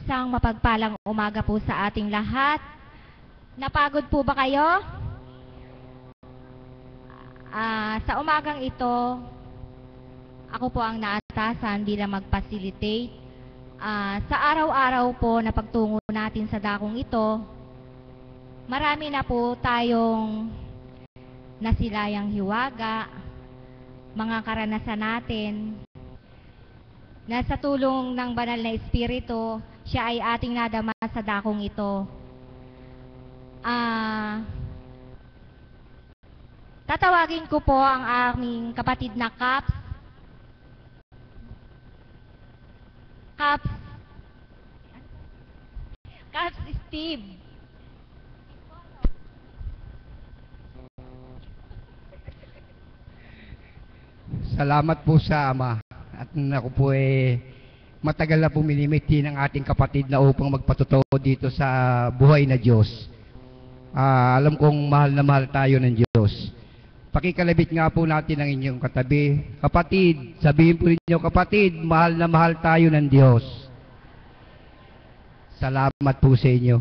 Isang mapagpalang umaga po sa ating lahat. Napagod po ba kayo? Sa umagang ito, ako po ang naatasan bilang mag-facilitate. Sa araw-araw po na pagtungo natin sa dakong ito, marami na po tayong nasilayang hiwaga, mga karanasan natin, na sa tulong ng banal na Espiritu, siya ay ating nadama sa dakong ito. Tatawagin ko po ang aming kapatid na Caps. Caps Steve. Salamat po sa Ama. At ako po matagal na po minimiti ng ating kapatid na upang magpatotoo dito sa buhay na Diyos. Alam kong mahal na mahal tayo ng Diyos. Pakikalabit nga po natin ang inyong katabi. Kapatid, sabihin po ninyo, kapatid, mahal na mahal tayo ng Diyos. Salamat po sa inyo.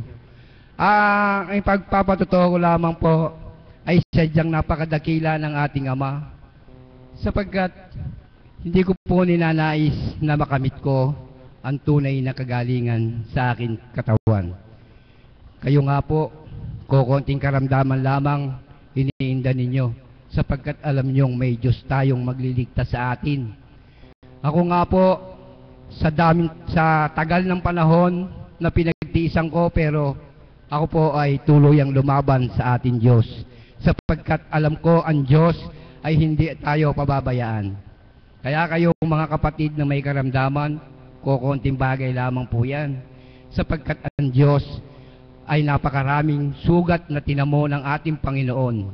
Ang pagpapatotoo ko lamang po ay sadyang napakadakila ng ating Ama. Sapagkat hindi ko po ninanais na makamit ko ang tunay na kagalingan sa akin katawan. Kayo nga po, kukunting karamdaman lamang iniinda ninyo, sapagkat alam nyong may Diyos tayong magliligtas sa atin. Ako nga po, sa tagal ng panahon na pinagtiisan ko, pero ako po ay tuluyang lumaban sa ating Diyos, sapagkat alam ko ang Diyos ay hindi tayo pababayaan. Kaya kayo mga kapatid na may karamdaman, kukunting bagay lamang po yan, sapagkat ang Diyos ay napakaraming sugat na tinamo ng ating Panginoon.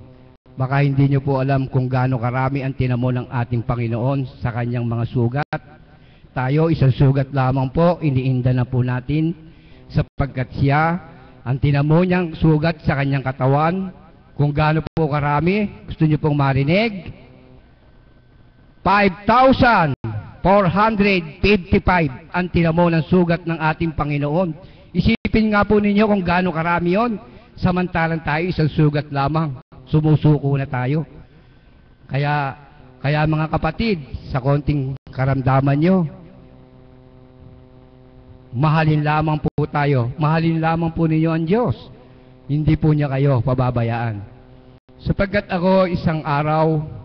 Baka hindi nyo po alam kung gaano karami ang tinamo ng ating Panginoon sa kanyang mga sugat. Tayo, isang sugat lamang po, iniinda na po natin, sapagkat siya, ang tinamo niyang sugat sa kanyang katawan, kung gaano po karami, gusto nyo pong marinig? 5,455 ang tinamo ng sugat ng ating Panginoon. Isipin nga po ninyo kung gaano karami yon, samantalang tayo isang sugat lamang, sumusuko na tayo. Kaya mga kapatid, sa konting karamdaman nyo, mahalin lamang po tayo, mahalin lamang po ninyo ang Diyos. Hindi po niya kayo pababayaan. Sapagkat ako isang araw,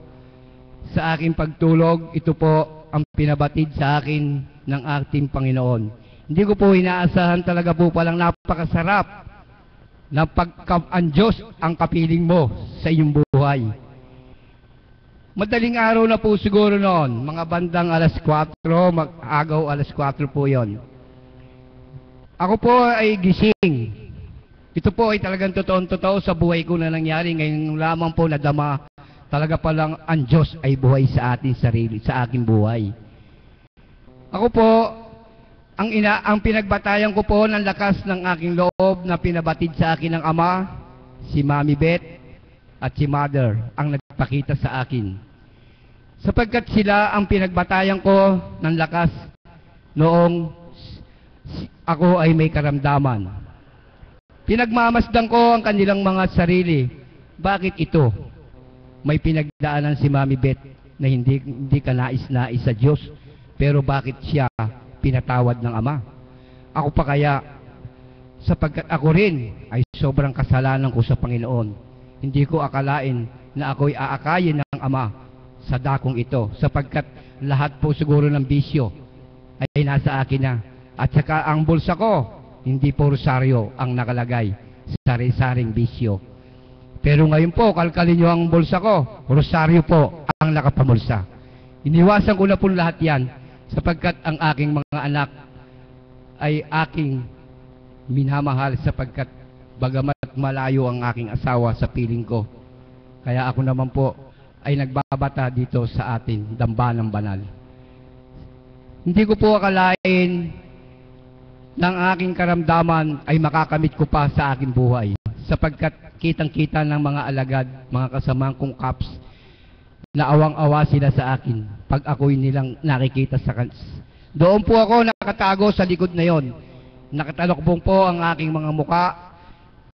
sa aking pagtulog, ito po ang pinabatid sa akin ng ating Panginoon. Hindi ko po inaasahan, talaga po palang napakasarap na ang Diyos ang kapiling mo sa iyong buhay. Madaling araw na po siguro noon, mga bandang alas 4, mag-agaw alas 4 po yon. Ako po ay gising. Ito po ay talagang totoo sa buhay ko na nangyari. Ngayon lamang po nadama, talaga palang ang Diyos ay buhay sa ating sarili, sa aking buhay. Ako po, ang pinagbatayan ko po ng lakas ng aking loob na pinabatid sa akin ng Ama, si Mami Beth at si Mother, ang nagpakita sa akin. Sapagkat sila ang pinagbatayan ko ng lakas noong ako ay may karamdaman. Pinagmamasdan ko ang kanilang mga sarili. Bakit ito? May pinagdaanan si Mami Beth na hindi ka nais-nais sa Diyos, pero bakit siya pinatawad ng Ama? Ako pa kaya, sapagkat ako rin ay sobrang kasalanan ko sa Panginoon. Hindi ko akalain na ako'y aakayin ng Ama sa dakong ito, sapagkat lahat po siguro ng bisyo ay nasa akin na. At saka ang bulsa ko, hindi po rosaryo ang nakalagay, sari-saring bisyo. Pero ngayon po, kalkalin nyo ang bulsa ko, rosaryo po ang nakapamulsa. Iniwasan ko na po lahat yan, sapagkat ang aking mga anak ay aking minamahal, sapagkat bagamat malayo ang aking asawa sa piling ko. Kaya ako naman po ay nagbabata dito sa atin, Dambanang Banal. Hindi ko po akalain ng aking karamdaman ay makakamit ko pa sa aking buhay, sapagkat kitang-kita ng mga alagad, mga kasamahan kong Caps, na awang-awa sila sa akin pag ako'y nilang nakikita sa doon po ako nakatago sa likod na yon. Nakatalokbong po ang aking mga muka.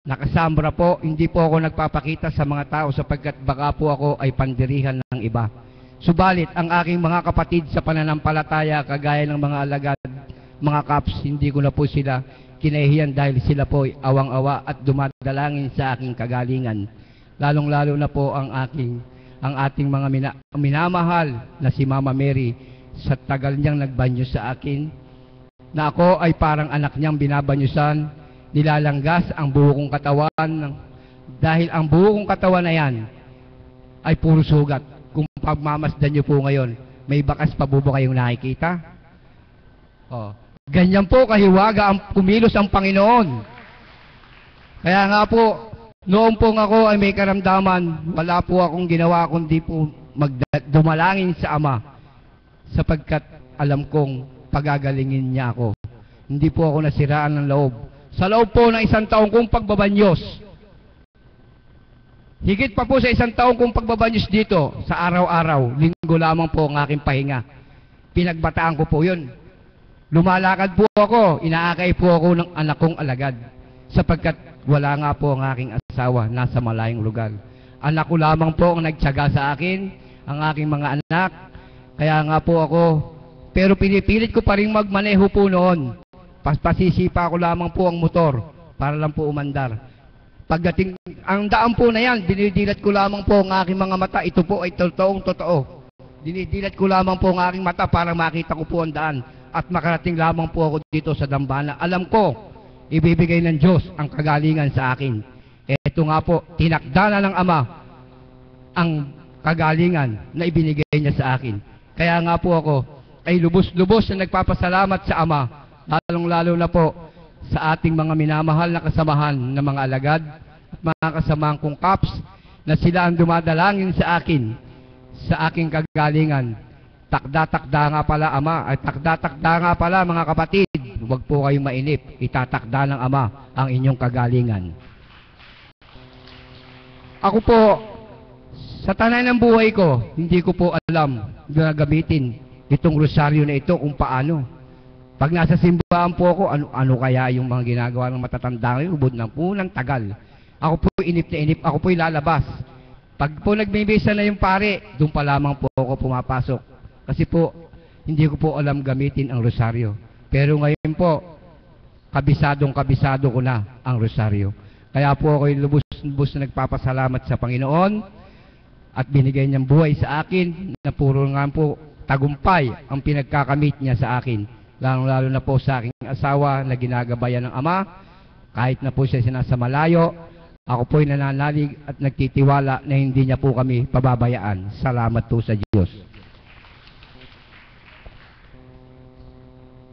Nakasambra po, hindi po ako nagpapakita sa mga tao sapagkat baka po ako ay pandirihan ng iba. Subalit, ang aking mga kapatid sa pananampalataya, kagaya ng mga alagad, mga kaps, hindi ko na po sila kinahihiyan dahil sila po ay awang-awa at dumadalangin sa aking kagalingan. Lalong-lalo na po ang ating mga minamahal na si Mama Mary sa tagal niyang nagbanyo sa akin, na ako ay parang anak niyang binabanyusan, nilalanggas ang buo kong katawan dahil ang buo kong katawan na yan ay puro sugat. Kung pagmamasdan niyo po ngayon, may bakas pa po ba kayong nakikita? Ganyan po kahiwaga ang kumilos ang Panginoon. Kaya nga po, noon po ako ay may karamdaman, wala po akong ginawa kundi po dumalangin sa Ama sapagkat alam kong pagagalingin niya ako. Hindi po ako nasiraan ng loob. Sa loob po ng 1 taong kong pagbabanyos, higit pa po sa 1 taong kong pagbabanyos dito, sa araw-araw, linggo lamang po ang aking pahinga. Pinagbataan ko po yun. Lumalakad po ako, inaakay po ako ng anak kong alagad, sapagkat wala nga po ang aking asawa, nasa malayong lugar. Anak ko lamang po ang nagtiyaga sa akin, ang aking mga anak, kaya nga po ako, pero pinipilit ko pa rin magmaneho po noon. Pasisipa ko lamang po ang motor, para lang po umandar. Pagdating, ang daan po na yan, dinidilat ko lamang po ang aking mga mata, ito po ay totoo. Dinidilat ko lamang po ang aking mata para makita ko po ang daan at makarating lamang po ako dito sa dambana. Alam ko, ibibigay ng Diyos ang kagalingan sa akin. Ito nga po, tinakda na ng Ama ang kagalingan na ibinigay niya sa akin. Kaya nga po ako ay lubos-lubos na nagpapasalamat sa Ama, lalong-lalo na po sa ating mga minamahal na kasamahan ng mga alagad at mga kasamahan kong kaps na sila ang dumadalangin sa akin, sa aking kagalingan. Takda-takda nga pala Ama, at takda-takda nga pala mga kapatid, huwag po kayong mainip, itatakda ng Ama ang inyong kagalingan. Ako po, sa tanan ng buhay ko, hindi ko po alam na gamitin itong rosaryo na ito kung paano. Pag nasa simbahan po ako, ano kaya yung mga ginagawa ng matatanda ngayon, ubod na po ng tagal. Ako po inip na inip, ako po lalabas. Pag po nagbibisa na yung pare, doon pa lamang po ako pumapasok. Kasi po, hindi ko po alam gamitin ang rosaryo. Pero ngayon po, kabisado ko na ang rosaryo. Kaya po ako lubos na nagpapasalamat sa Panginoon at binigay niyang buhay sa akin na puro nga po tagumpay ang pinagkakamit niya sa akin. Lalo na po sa aking asawa na ginagabayan ng Ama, kahit na po siya sinasa malayo, ako po'y nananalig at nagtitiwala na hindi niya po kami pababayaan. Salamat po sa Diyos.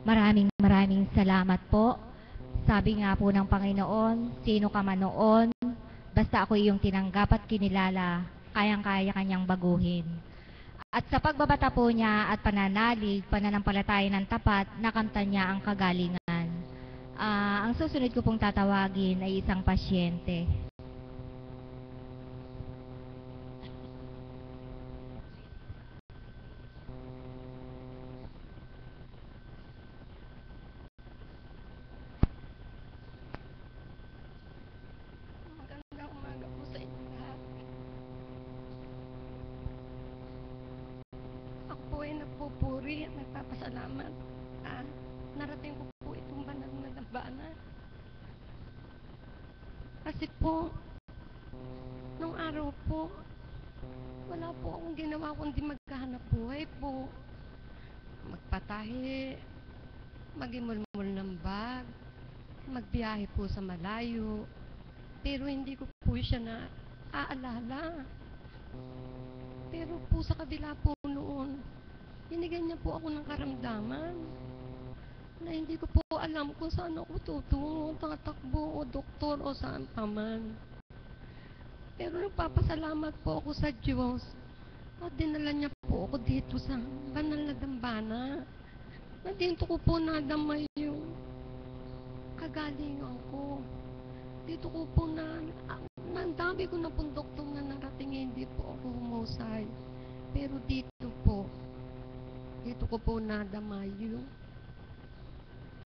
Maraming salamat po. Sabi nga po ng Panginoon, sino ka man noon, basta ako iyong tinanggap at kinilala, kayang-kaya kanyang baguhin. At sa pagbabata po niya at pananalig, pananampalataya ng tapat, nakamtan niya ang kagalingan. Ang susunod ko pong tatawagin ay isang pasyente. Magandang umaga po sa inyo lahat. Ako po ay nagpupuri at nagpapasalamat. Narating ko po itong banal na dambana. Kasi po, nung araw po, wala po akong ginawa kundi magkahanap buhay po. Magpatahi, magimulmul ng bag, magbiyahe po sa malayo. Pero hindi ko po siya na aalala. Pero po sa kabila po noon, binigyan niya po ako ng karamdaman na hindi ko po alam kung saan ako tutungo, tatakbo o doktor o saan pa man. Pero nagpapasalamat po ako sa Diyos at dinala niya po ako dito sa banal na dambana na dito ko po nadamay yung kagalingan ko. Dito ko po ang dami ko na pong doktor na narating, hindi po ako humusay. Pero dito ko po nadamay yung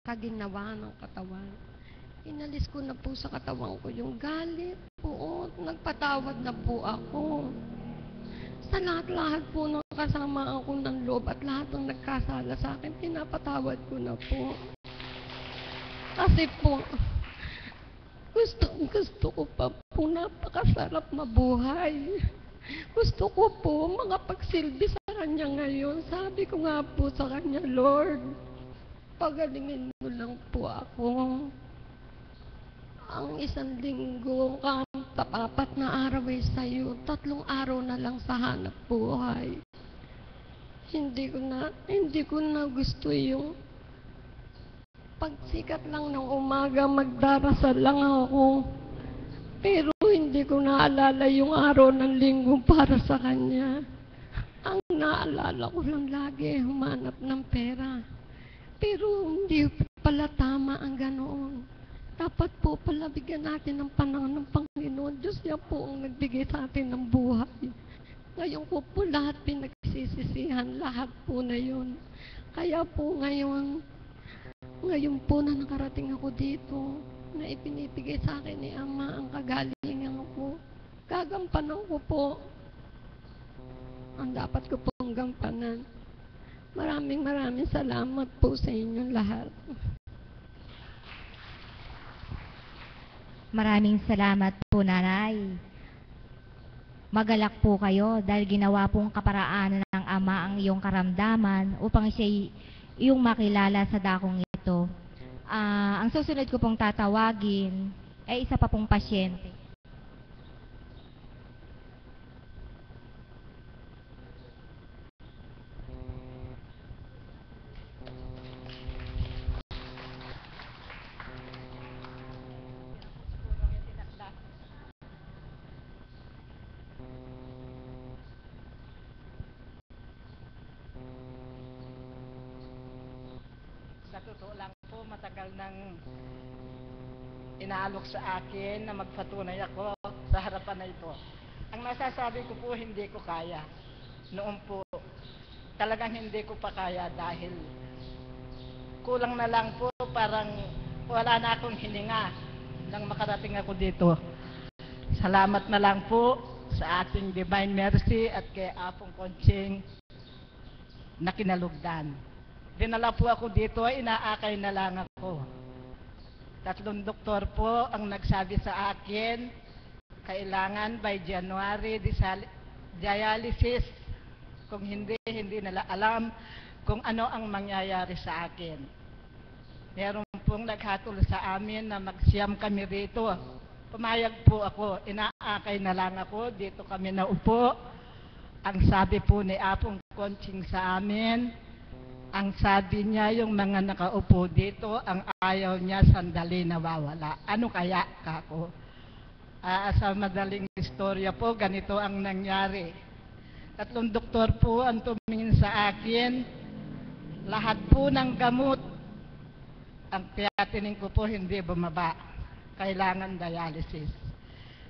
kaginawa ng katawan. Inalis ko na po sa katawan ko yung galit po. Nagpatawad na po ako. Sa lahat-lahat po ng kasamaan ko ng loob at lahat ng nagkasala sa akin, pinapatawad ko na po. Kasi po, gusto ko pa po napakasarap mabuhay. Gusto ko po makapagsilbi sa Kanya ngayon. Sabi ko nga po sa Kanya, Lord, pagalingin mo lang po ako. Ang isang linggo, apat na araw ay sa'yo, 3 araw na lang sa hanap buhay. Hindi ko na gusto yung pagsikat lang ng umaga, magdarasal lang ako. Pero hindi ko naalala yung araw ng linggo para sa Kanya. Ang naalala ko lang lagi, humanap ng pera. Pero hindi pala tama ang ganoon. Dapat po pala bigyan natin ng panahon ng Panginoon. Diyos niya po ang nagbigay sa atin ng buhay. Ngayon ko po lahat pinagsisisihan, lahat po na yun. Kaya po ngayon po na nakarating ako dito, na ipinibigay sa akin ni Ama ang kagalingan ko. Gagampanan ko po ang dapat ko pong gampanan. Maraming salamat po sa inyong lahat. Maraming salamat po, Nanay. Magalak po kayo dahil ginawa pong kaparaanan ng Ama ang iyong karamdaman upang siya iyong makilala sa dakong ito. Ang susunod ko pong tatawagin ay isa pa pong pasyente. Sa totoo lang po, matagal nang inaalok sa akin na magpatunay ako sa harapan na ito. Ang masasabi ko po, hindi ko kaya. Noon po, talagang hindi ko pa kaya dahil kulang na lang po, parang wala na akong hininga nang makarating ako dito. Salamat na lang po sa ating Divine Mercy at kay Apong Conching na kinalugdan. Dinala po ako dito, inaakay na lang ako. 3 doktor po ang nagsabi sa akin, kailangan by January dialysis. Kung hindi nila alam kung ano ang mangyayari sa akin. Meron pong naghatol sa amin na magsiyam kami rito. Pumayag po ako, inaakay na lang ako, dito kami naupo. Ang sabi po ni Apong Conching sa amin, ang sabi niya, yung mga nakaupo dito, ang ayaw niya sandali nawawala. Ano kaya, kako? Sa madaling istorya po, ganito ang nangyari. 3 doktor po ang tumingin sa akin. Lahat po ng gamot, ang creatinine ko po hindi bumaba. Kailangan dialysis.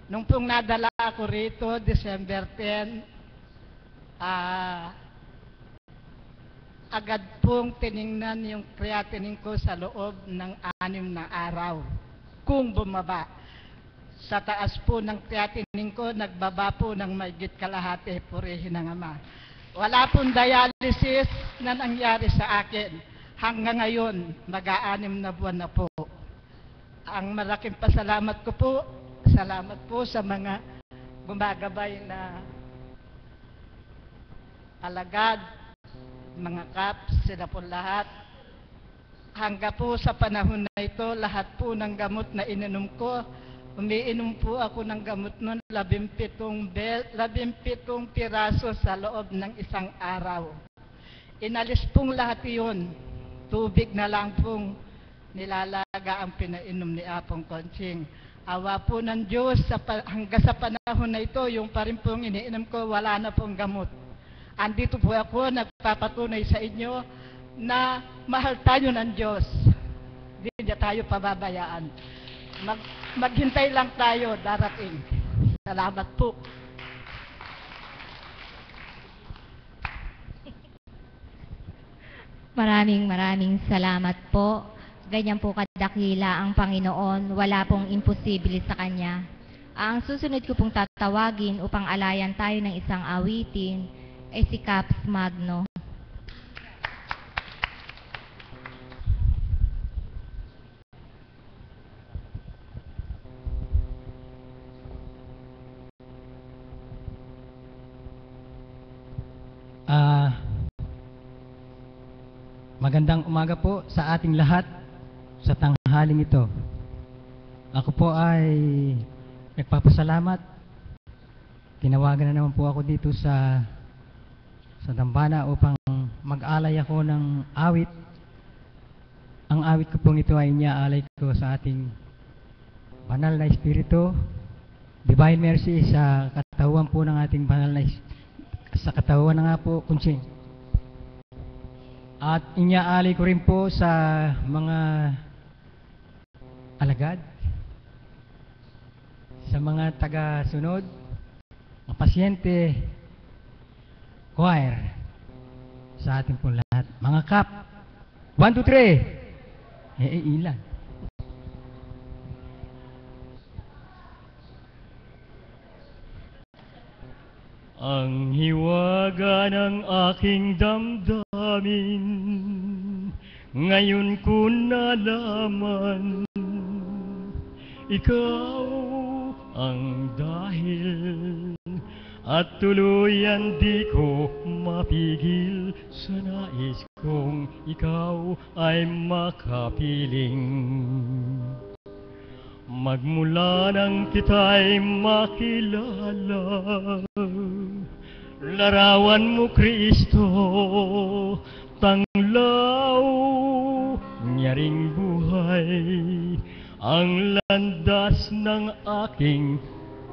Nung pong nadala ako rito, December 10, agad pong tiningnan yung creatinine ko sa loob ng 6 na araw. Kung bumaba. Sa taas po ng creatinine ko, nagbaba po ng mahigit kalahati, purihin ng Ama. Wala pong dialysis na nangyari sa akin. Hanggang ngayon, mag-6 na buwan na po. Ang malaking pasalamat ko po, salamat po sa mga gumagabay na alagad, mga kaps, sila po lahat. Hanggang po sa panahon na ito, lahat po ng gamot na ininom ko, umiinom po ako ng gamot nun 17 piraso sa loob ng 1 araw. Inalis pong lahat yun. Tubig na lang pong nilalaga ang pinainom ni Apong Conching. Awa po ng Diyos, hanggang sa panahon na ito, yung pa rin pong iniinom ko, wala na pong gamot. Andito po ako, nagpapatunay sa inyo na mahal tayo ng Diyos. Hindi niya tayo pababayaan. Maghintay lang tayo, darating. Salamat po. Maraming salamat po Ganyan po kadakila ang Panginoon, wala pong imposible sa Kanya. Ang susunod ko pong tatawagin upang alayan tayo ng isang awitin ay si Caps Magno. Magandang umaga po sa ating lahat sa tanghaling ito. Ako po ay nagpapasalamat. Tinawagan na naman po ako dito sa dambana upang mag-alay ako ng awit. Ang awit ko pong ito ay iniaalay ko sa ating banal na espiritu. Divine mercy sa katawan po ng ating banal na sa katawan na nga po, kunsing. At inyaalay ko rin po sa mga alagad, sa mga taga-sunod, mga pasyente, choir, sa ating po lahat. Mga kap, 1, 2, 3, ilan? Ang hiwaga ng aking damdamin, ngayon ko nalaman, ikaw ang dahil, at tuluyan di ko mapigil sa nais kong ikaw ay makapiling. Magmula nang kita'y makilala, larawan mo Kristo, tanglaw, nyaring buhay, ang landas ng aking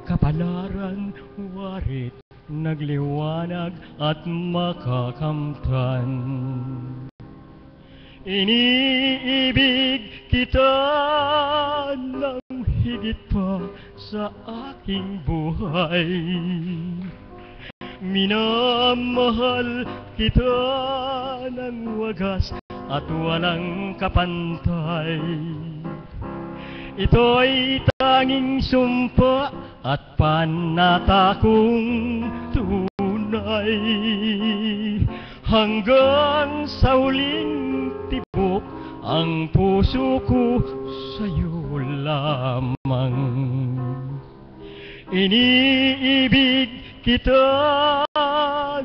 kapalaran, warit nagliwanag at makakamtan. Iniibig kita ng higit pa sa aking buhay. Minamahal kita ng wagas at walang kapantay. Ito'y tanging sumpa at panatakong tunay. Hanggang sa huling tibok, ang puso ko sa'yo lamang. Iniibig kita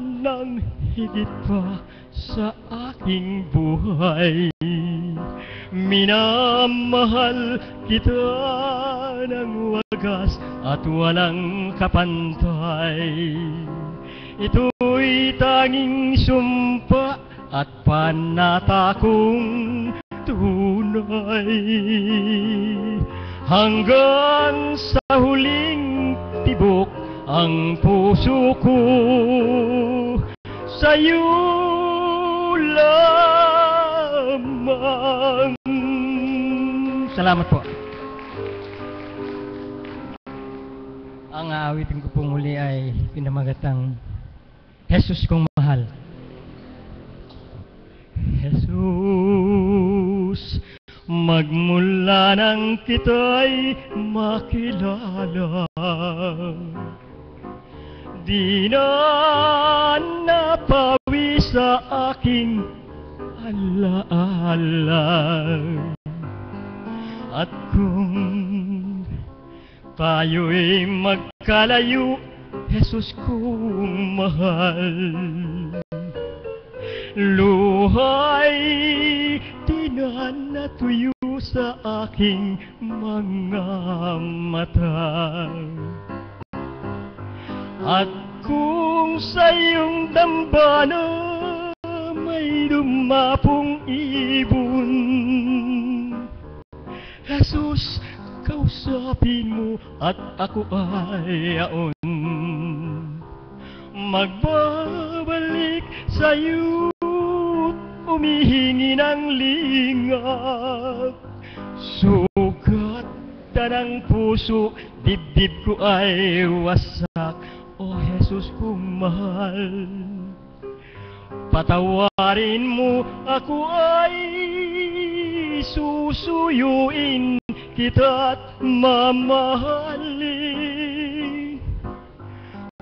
ng higit pa sa aking buhay. Minamahal kita ng wagas at walang kapantay. Ito'y tanging sumpa at panatakong tunay. Hanggang sa huling tibok, ang puso ko sa'yo lamang. Salamat po. Ang aawitin ko pong muli ay pinamagatang Jesus kong mahal. Jesus, magmula nang kita'y makilala, di na napawi sa aking alaala. At kung tayo'y magkalayo, Jesus kong mahal, luhay di na natuyo sa aking mga mata. At kung sa iyong dambana may dumapong ibon, Jesus, kausapin mo at ako ay aon. Magbabalik sa'yo, umihingi ng lingap. Sugat ng puso, dibdib ko ay wasak. O Jesus kong mahal, patawarin mo ako ay susuyuin kita't mamahalin.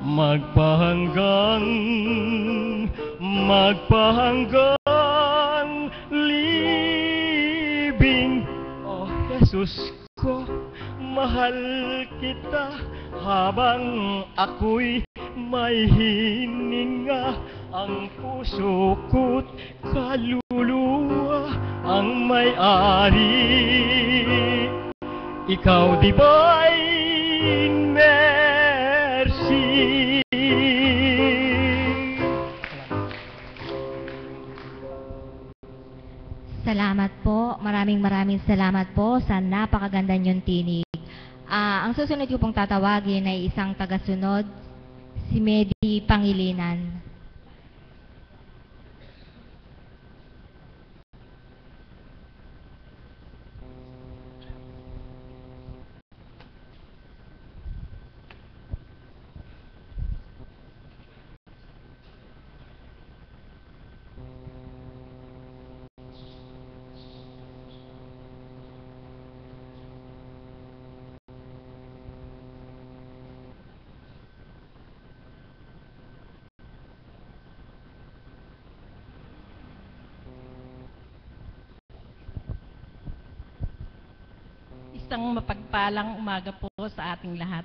Magpahanggang libing. Oh, Jesus ko, mahal kita habang ako'y may hininga. Ang puso ko't kaluluwa ang may-ari. Ikaw divine mercy. Salamat po. Maraming salamat po sa napakaganda niyong tinig. Ang susunod ko pong tatawagin ay isang tagasunod, si Medi Pangilinan. Isang mapagpalang umaga po sa ating lahat.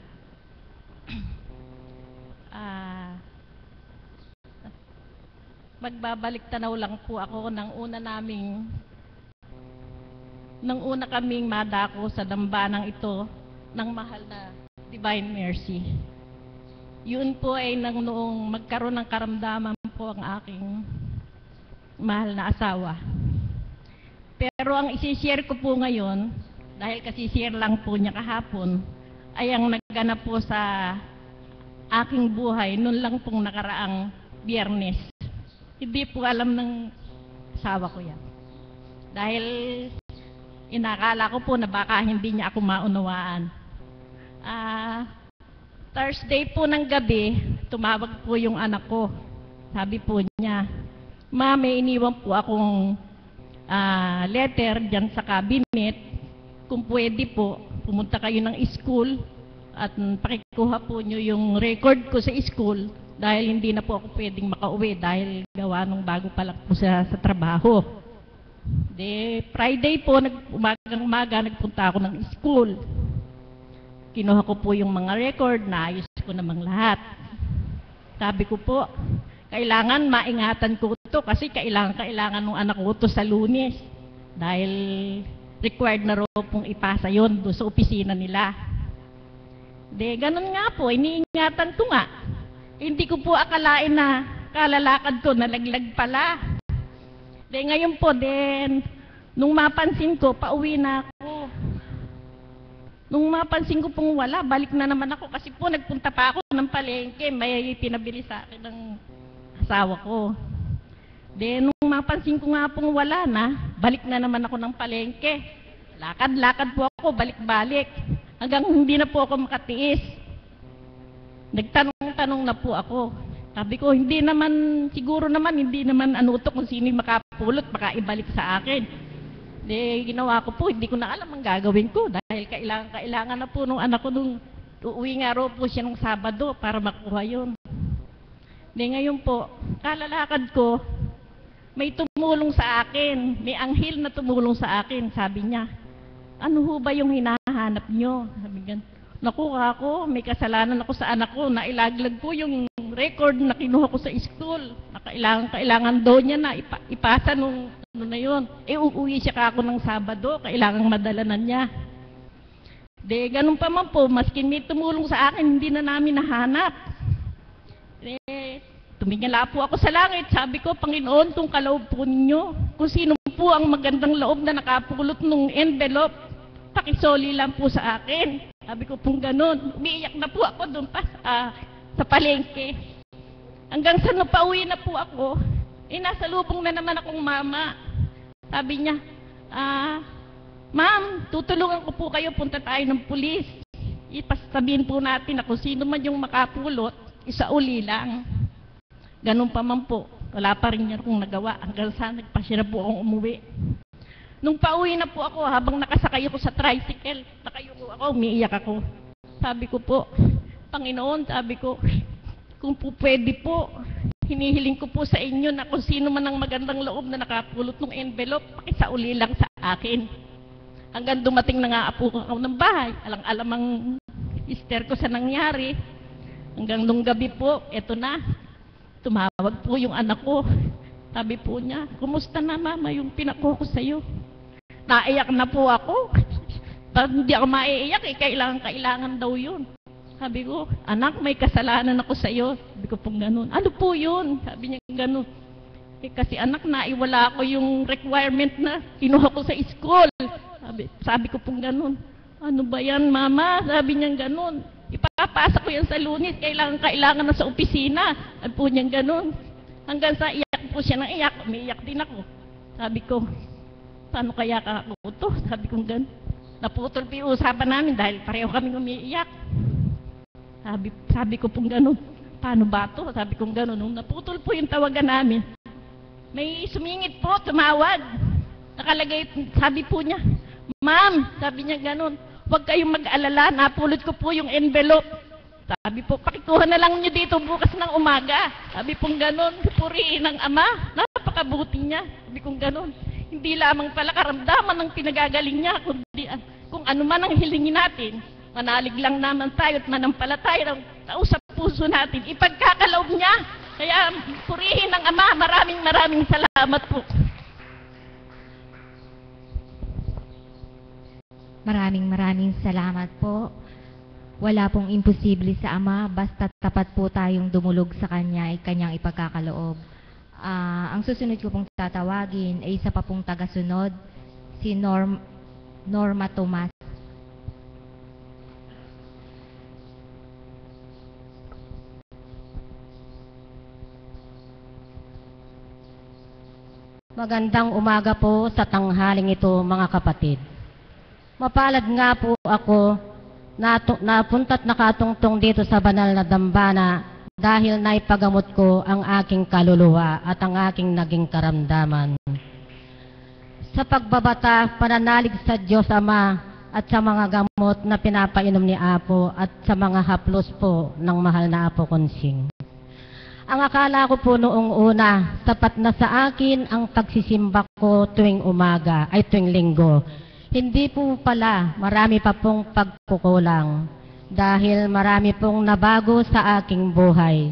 Magbabalik tanaw lang po ako nang una kaming madako sa dambanang ito ng mahal na Divine Mercy. Yun po ay nang noong magkaroon ng karamdaman po ang aking mahal na asawa. Pero ang isi-share ko po ngayon, dahil kasi share lang po niya kahapon, ay ang nagganap po sa aking buhay noon lang pong nakaraang Biyernes. Hindi po alam ng asawa ko yan. Dahil inakala ko po na baka hindi niya ako maunawaan. Thursday po ng gabi, tumawag po yung anak ko. Sabi po niya, "Ma, may iniwan po akong letter dyan sa cabinet. Kung pwede po, pumunta kayo ng school at pakikuha po nyo yung record ko sa school dahil hindi na po ako pwedeng makauwi dahil gawa nung bago pa lang po sa trabaho." Friday po, umaga nagpunta ako ng school. Kinuha ko po yung mga record, naayos ko namang lahat. Sabi ko po, kailangan maingatan ko ito kasi kailangan ng anak ko ito sa Lunes dahil required na raw pong ipasa yon doon sa opisina nila. Ganun nga po, iniingatan ko nga. Hindi ko po akalain na kalalakad ko, nalaglag pala. Ngayon po, nung mapansin ko, pauwi na ako. Nung mapansin ko pong wala, balik na naman ako kasi po nagpunta pa ako ng palengke, may pinabili sa akin ng asawa ko. Nung mapansin ko nga pong wala na, balik na naman ako ng palengke. Lakad-lakad po ako, balik-balik. Hanggang hindi na po ako makatiis. Nagtanong-tanong na po ako. Sabi ko, siguro naman, hindi naman anuto kung sino makapulot, baka ibalik sa akin. Ginawa ko po, hindi ko na alam ang gagawin ko. Dahil kailangan na po nung anak ko nung uuwi nga raw po siya nung Sabado para makuha yun. Ngayon po, kalalakad ko, may tumulong sa akin, may anghel na tumulong sa akin. Sabi niya, "Ano ho ba yung hinahanap nyo?" Sabi niya, "Naku ako, may kasalanan ako sa anak ko, nailaglag po yung record na kinuha ko sa school. Kailangan daw niya na ipasa nung ano na yun. Uuwi siya kako ng Sabado, kailangan madala na niya." Ganun pa man po, maskin may tumulong sa akin, hindi na namin nahanap. Tumingala po ako sa langit. Sabi ko, "Panginoon, kung kaloob po ninyo, kung sino po ang magandang loob na nakapulot ng envelope, pakisoli lang po sa akin." Sabi ko pong ganun. Umiiyak na po ako doon pa sa palengke. Hanggang sa napauwi na po ako, nasa lubong na naman akong mama. Sabi niya, "Ma'am, tutulungan ko po kayo, punta tayo ng pulis. Ipasabihin po natin na kung sino man yung makapulot, isauli lang." Ganun pa man po, wala pa rin niya akong nagawa hanggang sa nagpasya na po akong umuwi. Nung pauwi na po ako, habang nakasakay ako sa tricycle, nakayuko ako, umiiyak ako. Sabi ko po, Panginoon, sabi ko, kung po pwede po, hinihiling ko po sa inyo na kung sino man ang magandang loob na nakapulot ng envelope, pakisauli lang sa akin. Hanggang dumating na nga po ako ng bahay, alang-alam ang mister ko sa nangyari. Hanggang nung gabi po, eto na, tumawag po yung anak ko. Sabi po niya, kumusta na mama yung pinako ko sa'yo? Naiyak na po ako. Pag hindi ako maiiyak, kailangan daw yun. Sabi ko, anak, may kasalanan ako sa iyo. Sabi ko pong ganun. Ano po yun? Sabi niya ganun. Kasi anak, naiwala ko yung requirement na kinuha ko sa school. Sabi ko pong ganun. Ano ba yan, mama? Sabi niya ganun. Ipapasa ko yan sa Lunes. Kailangan na sa opisina. Sabi po niya ganun. Hanggang sa iyak po siya ng iyak. Umiiyak din ako. Sabi ko, paano kaya ako ito? Sabi ko ganun. Naputol po yung usapan namin dahil pareho kaming umiiyak. Sabi ko pong gano'n, paano ba ito? Sabi kong gano'n, nung naputol po yung tawagan namin, may sumingit po, tumawag. Nakalagay, sabi po niya, ma'am, sabi niya gano'n, huwag kayong mag-alala, napulot ko po yung envelope. Sabi po, pakikuha na lang niyo dito bukas ng umaga. Sabi pong gano'n, purihin ng ama, napakabuti niya. Sabi kong gano'n, hindi lamang pala karamdaman ng pinagagaling niya, kundi kung ano man ang hilingin natin. Manalig lang naman tayo at manampalataya ng tao sa puso natin. Ipagkakaloob niya. Kaya purihin ng Ama. Maraming salamat po. Maraming salamat po. Wala pong imposible sa Ama. Basta tapat po tayong dumulog sa Kanya ay Kanyang ipagkakaloob. Ang susunod ko pong tatawagin ay isa pa pong tagasunod, si Norma Tomas. Magandang umaga po sa tanghaling ito, mga kapatid. Mapalad nga po ako napunta't nakatungtong dito sa banal na dambana dahil naipagamot ko ang aking kaluluwa at ang aking naging karamdaman. Sa pagbabata, pananalig sa Diyos Ama at sa mga gamot na pinapainom ni Apo at sa mga haplos po ng mahal na Apo Konsing. Ang akala ko po noong una, sapat na sa akin ang pagsisimba ko tuwing umaga, ay tuwing linggo. Hindi po pala, marami pa pong pagkukulang dahil marami pong nabago sa aking buhay.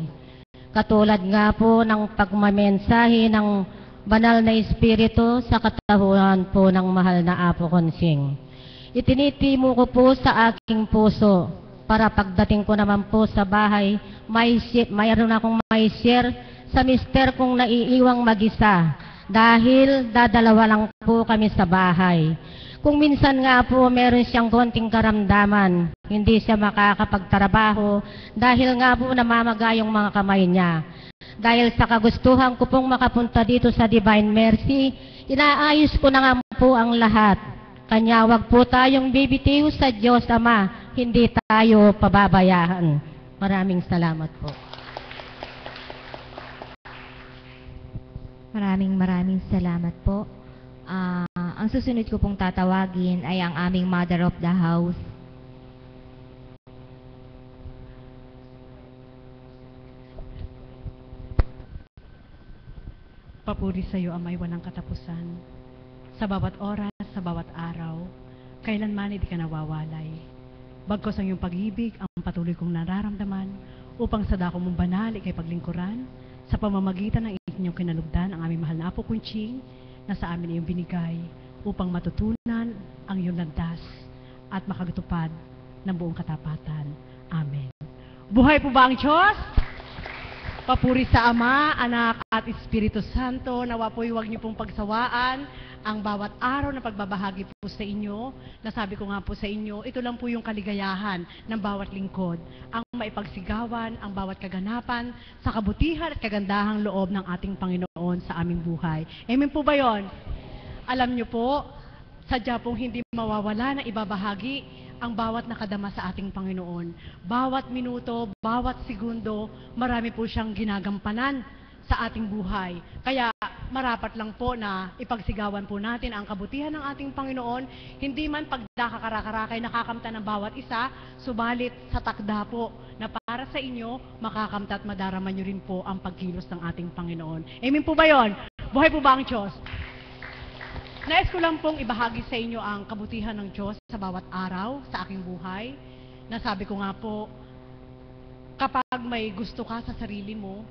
Katulad nga po ng pagmamensahe ng banal na Espiritu sa katahuan po ng mahal na Apo Konsing. Itinitimo ko po sa aking puso para pagdating ko naman po sa bahay, mayroon akong may share sa mister kong naiiwang mag-isa dahil dadalawa lang po kami sa bahay. Kung minsan nga po meron siyang konting karamdaman, hindi siya makakapagtrabaho dahil nga po namamaga yung mga kamay niya. Dahil sa kagustuhan ko pong makapunta dito sa Divine Mercy, inaayos ko na nga po ang lahat. Kanya wag po tayong bibitiw sa Diyos Ama, hindi tayo pababayaan. Maraming salamat po. Maraming salamat po. Ang susunod ko pong tatawagin ay ang aming Mother of the House. Papuri sa iyo, Amay, walang katapusan. Sa bawat oras, sa bawat araw, kailanman hindi ka nawawalay. Bagkos ang iyong pag-ibig, ang patuloy kong nararamdaman, upang sa dako mong banal, ikay paglingkuran, sa pamamagitan ng inyong kinalugdan, ang aming mahal na Apo Kunching, na sa amin iyong binigay, upang matutunan ang iyong landas, at makagutupad ng buong katapatan. Amen. Buhay po ba ang Diyos? Papuri sa Ama, Anak, at Espiritu Santo. Nawa po'y huwag niyo pong pagsawaan ang bawat araw na pagbabahagi po sa inyo. Nasabi ko nga po sa inyo, ito lang po yung kaligayahan ng bawat lingkod. Ang maipagsigawan, ang bawat kaganapan sa kabutihan at kagandahang loob ng ating Panginoon sa aming buhay. Amen po ba yon? Alam niyo po, sadya pong hindi mawawala na ibabahagi ang bawat nakadama sa ating Panginoon. Bawat minuto, bawat segundo, marami po siyang ginagampanan sa ating buhay. Kaya marapat lang po na ipagsigawan po natin ang kabutihan ng ating Panginoon, hindi man pagdakakarakara kay nakakamta ng bawat isa, subalit sa takda po na para sa inyo, makakamta at madarama nyo rin po ang pagkilos ng ating Panginoon. Amen po ba yun? Buhay po ba ang Diyos? Nais ko lang pong ibahagi sa inyo ang kabutihan ng Diyos sa bawat araw sa aking buhay. Nasabi ko nga po, kapag may gusto ka sa sarili mo,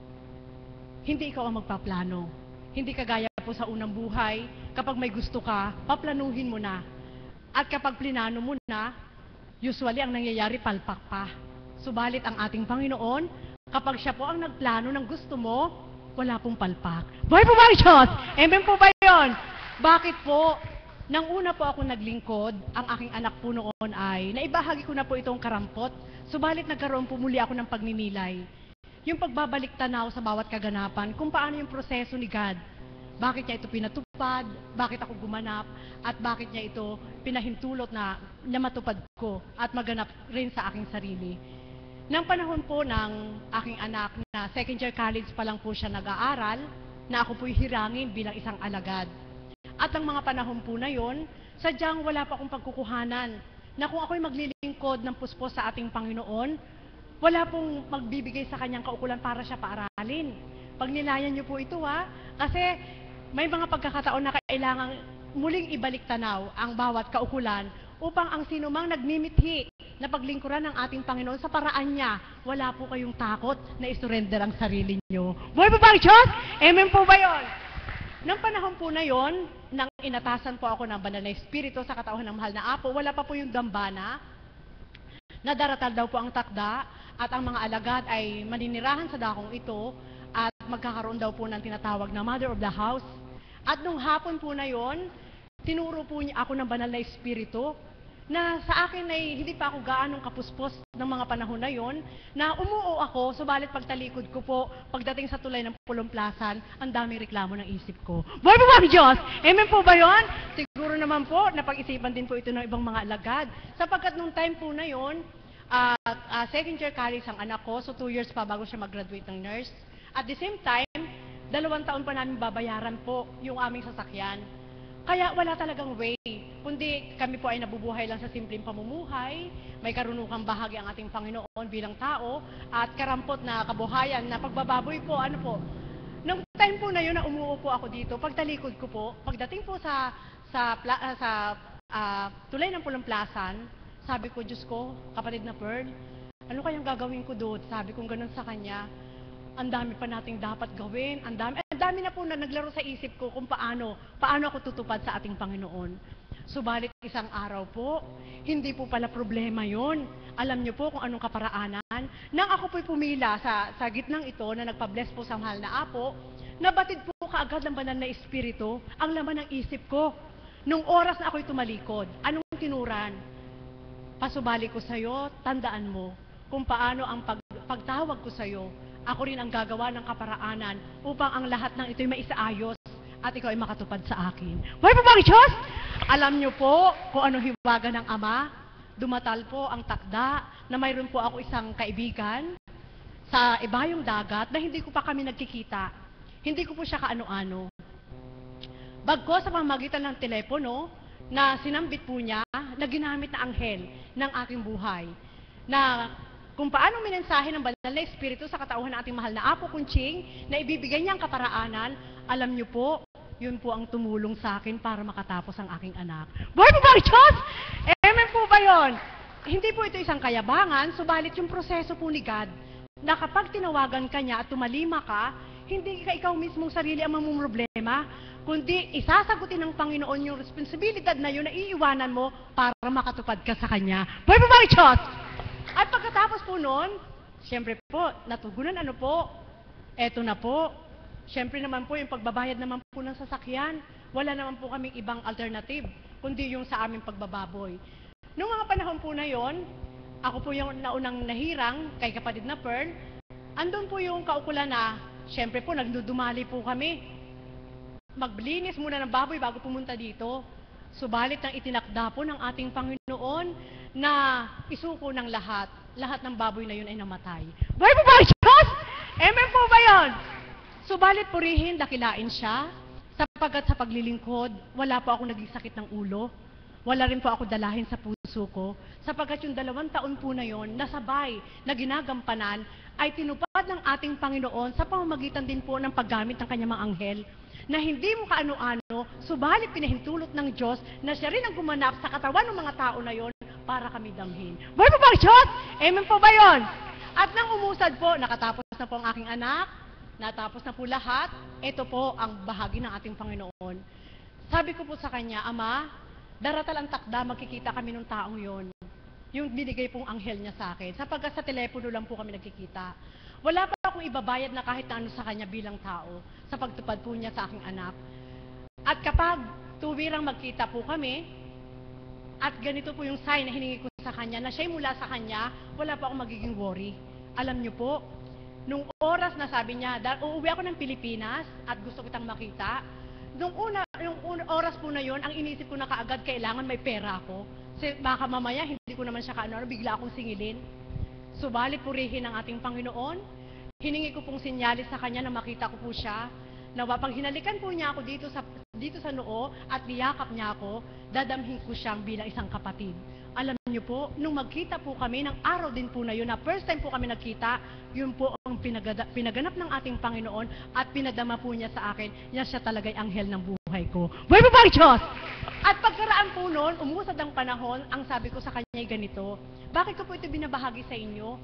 hindi ikaw ang magpaplano. Hindi kagaya po sa unang buhay, kapag may gusto ka, paplanuhin mo na. At kapag plinano mo na, usually ang nangyayari palpak pa. Subalit ang ating Panginoon, kapag siya po ang nagplano ng gusto mo, wala pong palpak. Buhay po ba ang Diyos? Amen po ba yun? Bakit po? Nang una po ako naglingkod, ang aking anak po noon ay, naibahagi ko na po itong karampot, subalit nagkaroon po muli ako ng pagninilay. Yung pagbabalik tanaw sa bawat kaganapan, kung paano yung proseso ni God. Bakit niya ito pinatupad, bakit ako gumanap, at bakit niya ito pinahintulot na matupad ko at maganap rin sa aking sarili. Nang panahon po ng aking anak na second year college pa lang po siya nag-aaral, na ako po'y hirangin bilang isang alagad. At ang mga panahon po na yon, sadyang wala pa akong pagkukuhanan na kung ako'y maglilingkod ng puspos sa ating Panginoon, wala pong magbibigay sa kanyang kaukulan para siya paaralin. Pag nilayan niyo po ito kasi may mga pagkakataon na kailangang muling ibalik tanaw ang bawat kaukulan upang ang sinumang nagmimithi na paglingkuran ng ating Panginoon sa paraan niya, wala po kayong takot na isurrender ang sarili niyo. Buhay po ba ang Diyos? Amen po ba yun? Nang panahon po na yon, nang inatasan po ako ng banal na espiritu sa katauhan ng mahal na apo, wala pa po yung dambana, nadaratal daw po ang takda, at ang mga alagad ay maninirahan sa dakong ito, at magkakaroon daw po ng tinatawag na Mother of the House. At nung hapon po na yon, tinuro po niya ako ng banal na espiritu, na sa akin ay hindi pa ako gaanong kapuspos ng mga panahon na yon, na umuo ako, subalit pagtalikod ko po, pagdating sa tulay ng Pulumplasan, ang daming reklamo ng isip ko. Buhay po ba ang Diyos? Amen po ba yon? Siguro naman po, napag-isipan din po ito ng ibang mga alagad. Sapagkat nung time po na yon, second year college ang anak ko, so 2 years pa bago siya mag-graduate ng nurse. At the same time, 2 taon pa namin babayaran po yung aming sasakyan. Kaya wala talagang way, kundi kami po ay nabubuhay lang sa simpleng pamumuhay, may karunukang bahagi ang ating Panginoon bilang tao, at karampot na kabuhayan na pagbababoy po, Nung time po na yun na umuo po ako dito, pagtalikod ko po, pagdating po sa tulay ng Pulumplasan, sabi ko, Diyos ko, kapatid na Pearl, ano kayang gagawin ko doon? Sabi ko ganun sa kanya, ang dami pa nating dapat gawin, ang dami na po na naglaro sa isip ko kung paano ako tutupad sa ating Panginoon. Subalit isang araw po, hindi po pala problema yon. Alam niyo po kung anong kaparaanan. Nang ako po'y pumila sa gitnang ito na nagpa-bless po sa mahal na apo, nabatid po kaagad ng banal na espiritu ang laman ng isip ko. Nung oras na ako'y tumalikod, anong tinuran? Pasubali ko sa'yo, tandaan mo kung paano ang pagtawag ko sa'yo, ako rin ang gagawa ng kaparaanan upang ang lahat ng ito'y maisaayos at ikaw ay makatupad sa akin. Buhay po ba ang Diyos? Alam niyo po kung ano hiwaga ng Ama. Dumatal po ang takda na mayroon po ako isang kaibigan sa ibayong dagat na hindi ko pa kami nagkikita. Hindi ko po siya kaano-ano. Bagko sa pamamagitan ng telepono na sinambit po niya na ginamit na anghel ng aking buhay. Na kung paano minensahe ng banal na espiritu sa katauhan ng ating mahal na Apo Kunching na ibibigay niya ang kaparaanan, alam niyo po, yun po ang tumulong sa akin para makatapos ang aking anak. Buhay po ba ang Diyos? Amen po ba yun? Hindi po ito isang kayabangan, subalit yung proseso po ni God, na kapag tinawagan ka niya at tumalima ka, hindi ka ikaw mismong sarili ang mamumroblema, kundi isasagutin ng Panginoon yung responsibilidad na yun na iiwanan mo para makatupad ka sa Kanya. Buhay po ba ang Diyos? At pagkatapos po noon, siyempre po, natugunan eto na po. Siyempre naman po, yung pagbabayad naman po ng sasakyan, wala naman po kaming ibang alternative, kundi yung sa aming pagbababoy. Noong mga panahon po na yon, ako po yung naunang nahirang kay kapatid na Pearl, andun po yung kaukulan na, siyempre po, nagdudumali po kami. Maglinis muna ng baboy bago pumunta dito. Subalit ang itinakda po ng ating Panginoon na isuko ng lahat ng baboy na yun ay namatay. Buhay po ba ang Diyos? Amen po ba yun? Subalit purihin, dakilain siya, Sapagkat sa paglilingkod, wala po ako naging sakit ng ulo. Wala rin po ako dalahin sa puso ko, sapagkat yung 2 taon po na yon, nasabay na ginagampanan, ay tinupad ng ating Panginoon sa pamamagitan din po ng paggamit ng kanyang mga anghel, na hindi mo kaano-ano, subalit pinahintulot ng Diyos na siya rin ang gumanap sa katawan ng mga tao na yon para kami damhin. Buhay po ba ang Diyos? Amen po ba yon? At nang umusad po, nakatapos na po ang aking anak, natapos na po lahat, ito po ang bahagi ng ating Panginoon. Sabi ko po sa kanya, Ama, daratal ang takda, magkikita kami ng taong yon. Yung binigay pong anghel niya sa akin. Sapagkat sa telepono lang po kami nagkikita. Wala pa akong ibabayad na kahit na ano sa kanya bilang tao sa pagtupad po niya sa aking anak. At kapag tuwirang magkita po kami, at ganito po yung sign na hiningi ko sa kanya, na siya'y mula sa kanya, wala pa akong magiging worry. Alam niyo po, nung oras na sabi niya, uuwi ako ng Pilipinas at gusto kitang makita, yung oras po na yon, ang inisip ko na kaagad, kailangan may pera ako. Kasi baka mamaya, hindi ko naman siya bigla akong singilin. Subalit purihin ng ating Panginoon, hiningi ko pong sinyalis sa kanya na makita ko po siya, na pag hinalikan po niya ako dito sa noo at niyakap niya ako, dadamhin ko siyang bilang isang kapatid. Alam niyo po, nung magkita po kami, ng araw din po na yun, na first time po kami nagkita, yun po ang pinaganap ng ating Panginoon at pinadama po niya sa akin, yan siya talaga'y anghel ng buhay ko. Buhay po ba ang Diyos? At pagkaraan po noon, umusad ang panahon, ang sabi ko sa kanya ay ganito, bakit ko po ito binabahagi sa inyo?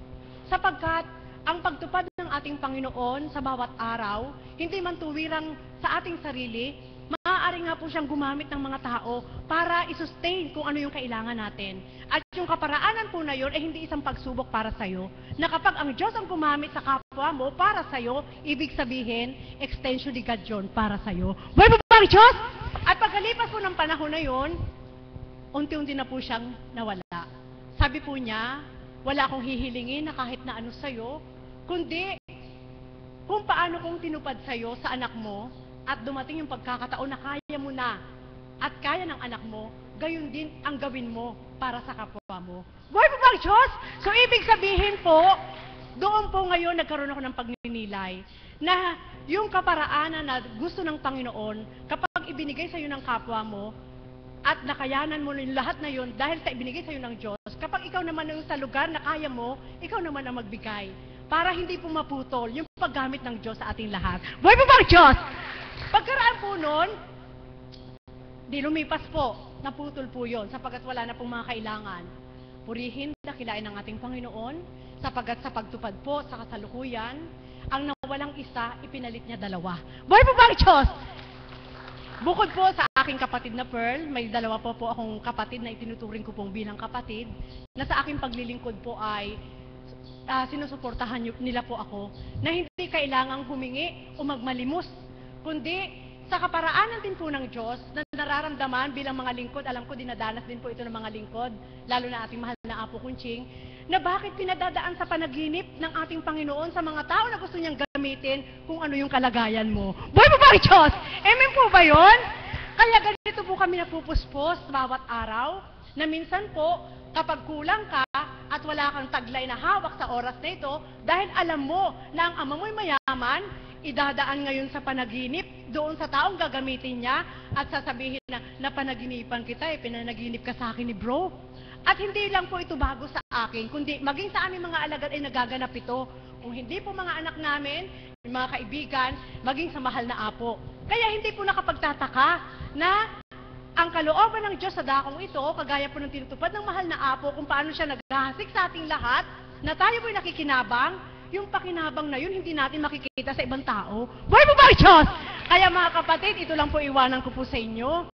Sapagkat ang pagtupad ng ating Panginoon sa bawat araw, hindi man tuwirang sa ating sarili, maaari nga po siyang gumamit ng mga tao para i-sustain kung ano yung kailangan natin. At yung kaparaanan po na yun ay hindi isang pagsubok para sa'yo, na kapag ang Diyos ang gumamit sa kapwa mo para sa'yo, ibig sabihin, extension ni God yun para sa'yo. Buhay po ba ang Diyos? At pagkalipas po ng panahon na yun, unti-unti na po siyang nawala. Sabi po niya, wala akong hihilingin na kahit na ano sa'yo, kundi kung paano kong tinupad sa'yo sa anak mo, at dumating yung pagkakataon na kaya mo na at kaya ng anak mo, gayon din ang gawin mo para sa kapwa mo. Buhay po ba ang Diyos? So ibig sabihin po, doon po ngayon nagkaroon ako ng pagninilay na yung kaparaanan na gusto ng Panginoon, kapag ibinigay sa iyo ng kapwa mo at nakayanan mo yung lahat na yun dahil sa ibinigay sa iyo ng Diyos, kapag ikaw naman yung sa lugar na kaya mo, ikaw naman ang magbigay para hindi po maputol yung paggamit ng Diyos sa ating lahat. Buhay po ba ang Diyos? Pagkaraan po nun, di lumipas po, naputol po yun, sapagkat wala na pong mga kailangan. Purihin, dakilain ng ating Panginoon, sapagkat sa pagtupad po sa kasalukuyan, ang nawalang isa, ipinalit niya 2. Buhay po ba ang Diyos? Bukod po sa aking kapatid na Pearl, may 2 po akong kapatid na itinuturing ko pong bilang kapatid, na sa aking paglilingkod po ay sinusuportahan nila po ako, na hindi kailangang humingi o magmalimos, kundi sa kaparaanan din po ng Diyos na nararamdaman bilang mga lingkod, alam ko dinadanas din po ito ng mga lingkod, lalo na ating mahal na Apo Kunching, na bakit pinadadaan sa panaginip ng ating Panginoon sa mga tao na gusto niyang gamitin kung ano yung kalagayan mo. Buhay po ba ang Diyos? Amen po ba yun? Kaya ganito po kami napupuspos bawat araw, na minsan po, kapag kulang ka at wala kang taglay na hawak sa oras na ito, dahil alam mo na ang ama mo'y mayaman, idadaan ngayon sa panaginip doon sa taong gagamitin niya at sasabihin na napanaginipan kita, pinanaginip ka sa akin ni bro. At hindi lang po ito bago sa akin, kundi maging sa aming mga alagad ay nagaganap ito. Kung hindi po mga anak namin, mga kaibigan, maging sa mahal na Apo. Kaya hindi po nakapagtataka na ang kalooban ng Diyos sa dakong ito, kagaya po ng tinutupad ng mahal na Apo, kung paano siya naghahasik sa ating lahat, na tayo po'y nakikinabang, yung pakinabang na yun, hindi natin makikita sa ibang tao. Buhay po ba ang Diyos? Kaya mga kapatid, ito lang po iwanan ko po sa inyo.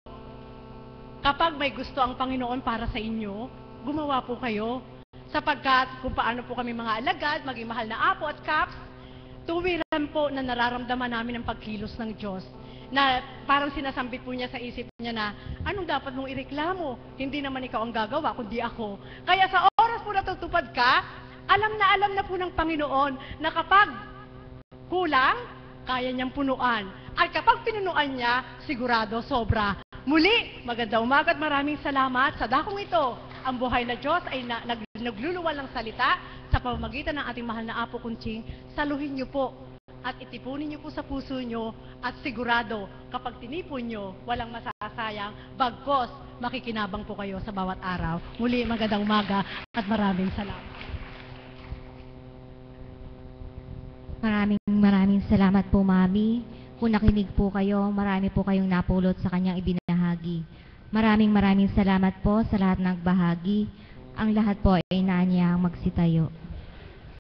Kapag may gusto ang Panginoon para sa inyo, gumawa po kayo. Sapagkat kung paano po kami mga alagad, maging mahal na Apo at Kaps, tuwiran po na nararamdaman namin ang pagkilos ng Diyos. Na parang sinasambit po niya sa isip niya na, anong dapat mong ireklamo? Hindi naman ikaw ang gagawa, kundi ako. Kaya sa oras po natutupad ka, alam na po ng Panginoon na kapag kulang, kaya niyang punuan. At kapag pinunuan niya, sigurado sobra. Muli, magandang umaga at maraming salamat sa dakong ito. Ang buhay na Diyos ay nagluluwal ng salita sa pamamagitan ng ating mahal na Apo Kunching. Saluhin niyo po at itipunin niyo po sa puso niyo at sigurado kapag tinipon niyo, walang masasayang, bagkos makikinabang po kayo sa bawat araw. Muli, magandang umaga at maraming salamat. Maraming salamat po, Mami. Kung nakinig po kayo, marami po kayong napulot sa kanyang ibinahagi. Maraming salamat po sa lahat ng bahagi. Ang lahat po ay inaanyahang magsitayo.